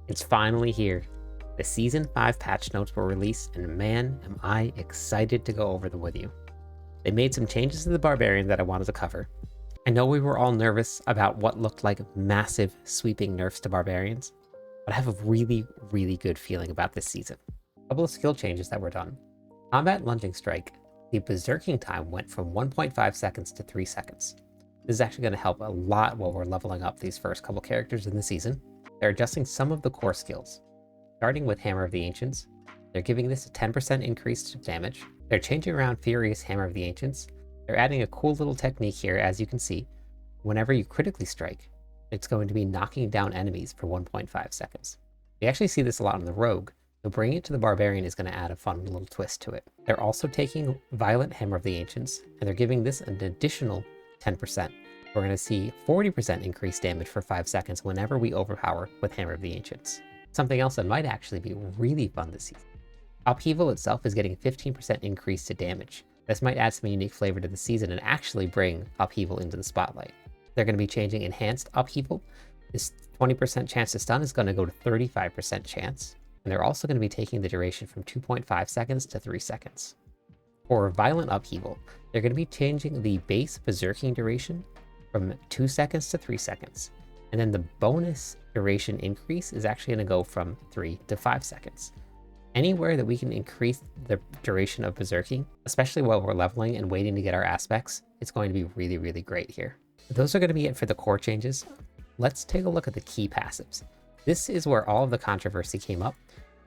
It's finally here. The Season 5 patch notes were released, and man, am I excited to go over them with you. They made some changes to the Barbarian that I wanted to cover. I know we were all nervous about what looked like massive, sweeping nerfs to Barbarians, but I have a really good feeling about this season. A couple of skill changes that were done. Combat Lunging Strike, the berserking time went from 1.5 seconds to 3 seconds. This is actually going to help a lot while we're leveling up these first couple characters in the season. They're adjusting some of the core skills. Starting with Hammer of the Ancients, they're giving this a 10% increase to damage. They're changing around Furious Hammer of the Ancients. They're adding a cool little technique here, as you can see. Whenever you critically strike, it's going to be knocking down enemies for 1.5 seconds. We actually see this a lot in the Rogue, so bringing it to the Barbarian is going to add a fun little twist to it. They're also taking Violent Hammer of the Ancients, and they're giving this an additional 10%. We're going to see 40% increased damage for 5 seconds whenever we overpower with Hammer of the Ancients. Something else that might actually be really fun this season. Upheaval itself is getting 15% increase to damage. This might add some unique flavor to the season and actually bring Upheaval into the spotlight. They're going to be changing Enhanced Upheaval. This 20% chance to stun is going to go to 35% chance. And they're also going to be taking the duration from 2.5 seconds to 3 seconds. For Violent Upheaval, they're going to be changing the base berserking duration from 2 seconds to 3 seconds. And then the bonus duration increase is actually going to go from 3 to 5 seconds. Anywhere that we can increase the duration of berserking, especially while we're leveling and waiting to get our aspects, it's going to be really great here. Those are going to be it for the core changes. Let's take a look at the key passives. This is where all of the controversy came up.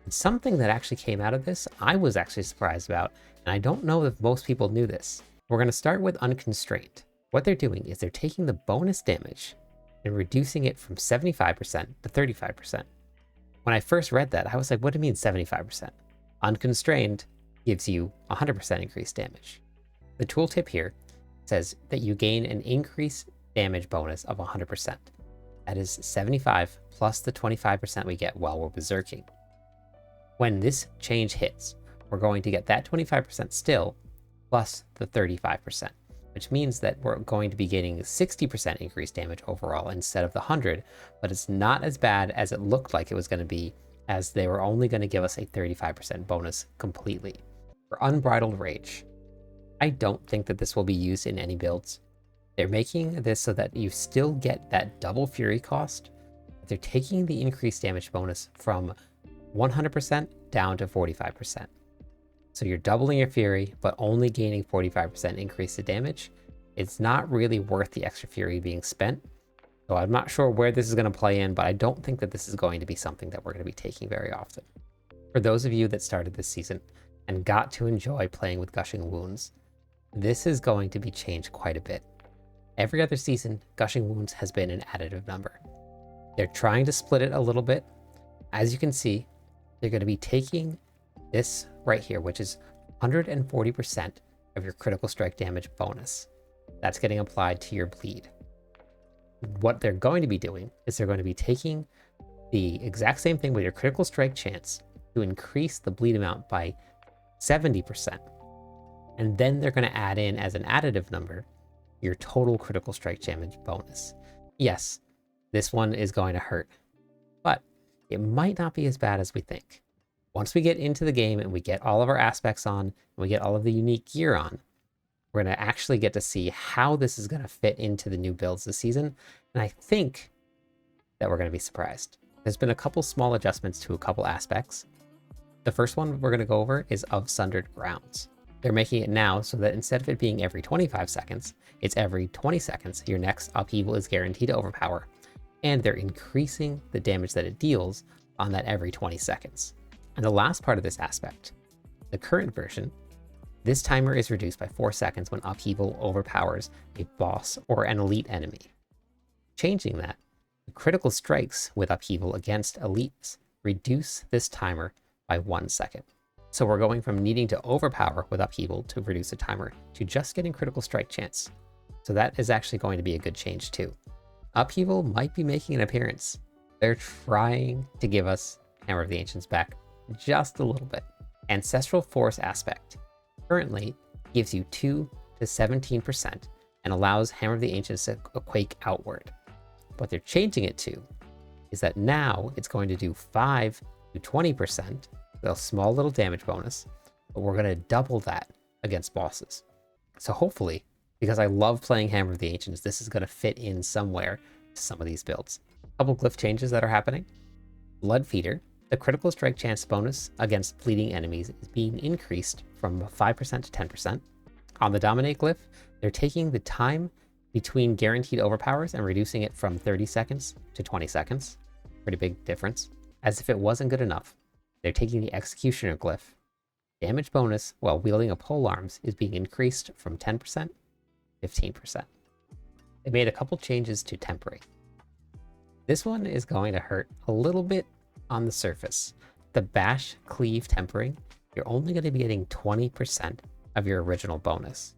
And something that actually came out of this, I was actually surprised about, and I don't know if most people knew this. We're going to start with Unconstrained. What they're doing is they're taking the bonus damage and reducing it from 75% to 35%. When I first read that, I was like, what do you mean 75%? Unconstrained gives you 100% increased damage. The tooltip here says that you gain an increased damage bonus of 100%. That is 75 plus the 25% we get while we're berserking. When this change hits, we're going to get that 25% still plus the 35%. Which means that we're going to be getting 60% increased damage overall instead of the 100, but it's not as bad as it looked like it was going to be, as they were only going to give us a 35% bonus completely. For Unbridled Rage, I don't think that this will be used in any builds. They're making this so that you still get that double fury cost, but they're taking the increased damage bonus from 100% down to 45%. So you're doubling your fury, but only gaining 45% increase to damage. It's not really worth the extra fury being spent. So I'm not sure where this is going to play in, but I don't think that this is going to be something that we're going to be taking very often. For those of you that started this season and got to enjoy playing with Gushing Wounds, this is going to be changed quite a bit. Every other season, Gushing Wounds has been an additive number. They're trying to split it a little bit. As you can see, they're going to be taking this right here, which is 140% of your critical strike damage bonus. That's getting applied to your bleed. What they're going to be doing is they're going to be taking the exact same thing with your critical strike chance to increase the bleed amount by 70%. And then they're going to add in as an additive number your total critical strike damage bonus. Yes, this one is going to hurt, but it might not be as bad as we think. Once we get into the game and we get all of our aspects on, and we get all of the unique gear on, we're going to actually get to see how this is going to fit into the new builds this season. And I think that we're going to be surprised. There's been a couple small adjustments to a couple aspects. The first one we're going to go over is of Sundered Grounds. They're making it now so that instead of it being every 25 seconds, it's every 20 seconds. Your next upheaval is guaranteed to overpower. And they're increasing the damage that it deals on that every 20 seconds. And the last part of this aspect, the current version, this timer is reduced by 4 seconds when upheaval overpowers a boss or an elite enemy. Changing that, the critical strikes with upheaval against elites reduce this timer by 1 second. So we're going from needing to overpower with upheaval to reduce the timer to just getting critical strike chance. So that is actually going to be a good change too. Upheaval might be making an appearance. They're trying to give us Hammer of the Ancients back just a little bit. Ancestral Force aspect currently gives you 2 to 17% and allows Hammer of the Ancients to quake outward. What they're changing it to is that now it's going to do 5 to 20%, a small little damage bonus, but we're going to double that against bosses. So hopefully, because I love playing Hammer of the Ancients, this is going to fit in somewhere to some of these builds. A couple glyph changes that are happening. Blood Feeder, the critical strike chance bonus against bleeding enemies is being increased from 5% to 10%. On the Dominate glyph, they're taking the time between guaranteed overpowers and reducing it from 30 seconds to 20 seconds. Pretty big difference. As if it wasn't good enough, they're taking the Executioner glyph. Damage bonus while wielding a pole arms is being increased from 10% to 15%. They made a couple changes to tempering. This one is going to hurt a little bit on the surface. The bash cleave tempering, you're only going to be getting 20% of your original bonus.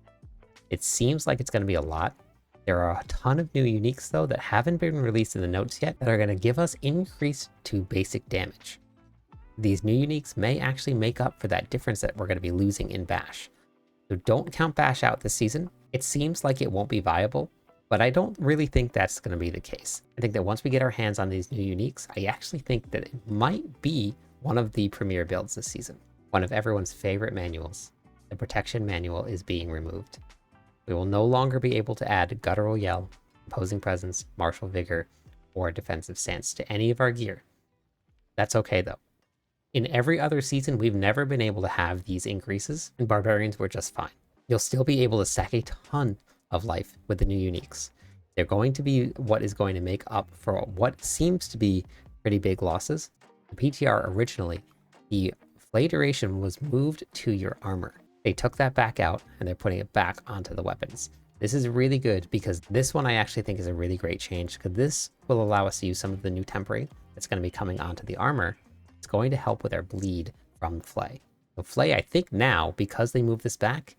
It seems like it's going to be a lot. There are a ton of new uniques though that haven't been released in the notes yet that are going to give us increase to basic damage. These new uniques may actually make up for that difference that we're going to be losing in bash. So don't count bash out this season. It seems like it won't be viable, but I don't really think that's going to be the case. I think that once we get our hands on these new uniques, I actually think that it might be one of the premier builds this season. One of everyone's favorite manuals, the protection manual, is being removed. We will no longer be able to add guttural yell, imposing presence, martial vigor, or defensive stance to any of our gear. That's okay though. In every other season, we've never been able to have these increases, and Barbarians were just fine. You'll still be able to stack a ton of life with the new uniques. They're going to be what is going to make up for what seems to be pretty big losses. The PTR originally, the flay duration was moved to your armor. They took that back out and they're putting it back onto the weapons. This is really good because this one I actually think is a really great change, because this will allow us to use some of the new tempering that's going to be coming onto the armor. It's going to help with our bleed from the flay. The flay, I think now, because they moved this back,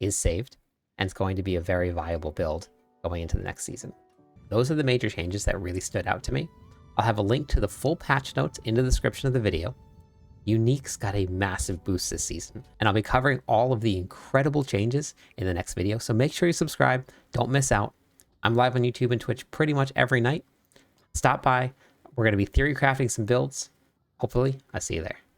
is saved, and it's going to be a very viable build going into the next season. Those are the major changes that really stood out to me. I'll have a link to the full patch notes in the description of the video. Uniques got a massive boost this season, and I'll be covering all of the incredible changes in the next video, so make sure you subscribe, don't miss out. I'm live on YouTube and Twitch pretty much every night. Stop by, we're going to be theory crafting some builds. Hopefully, I'll see you there.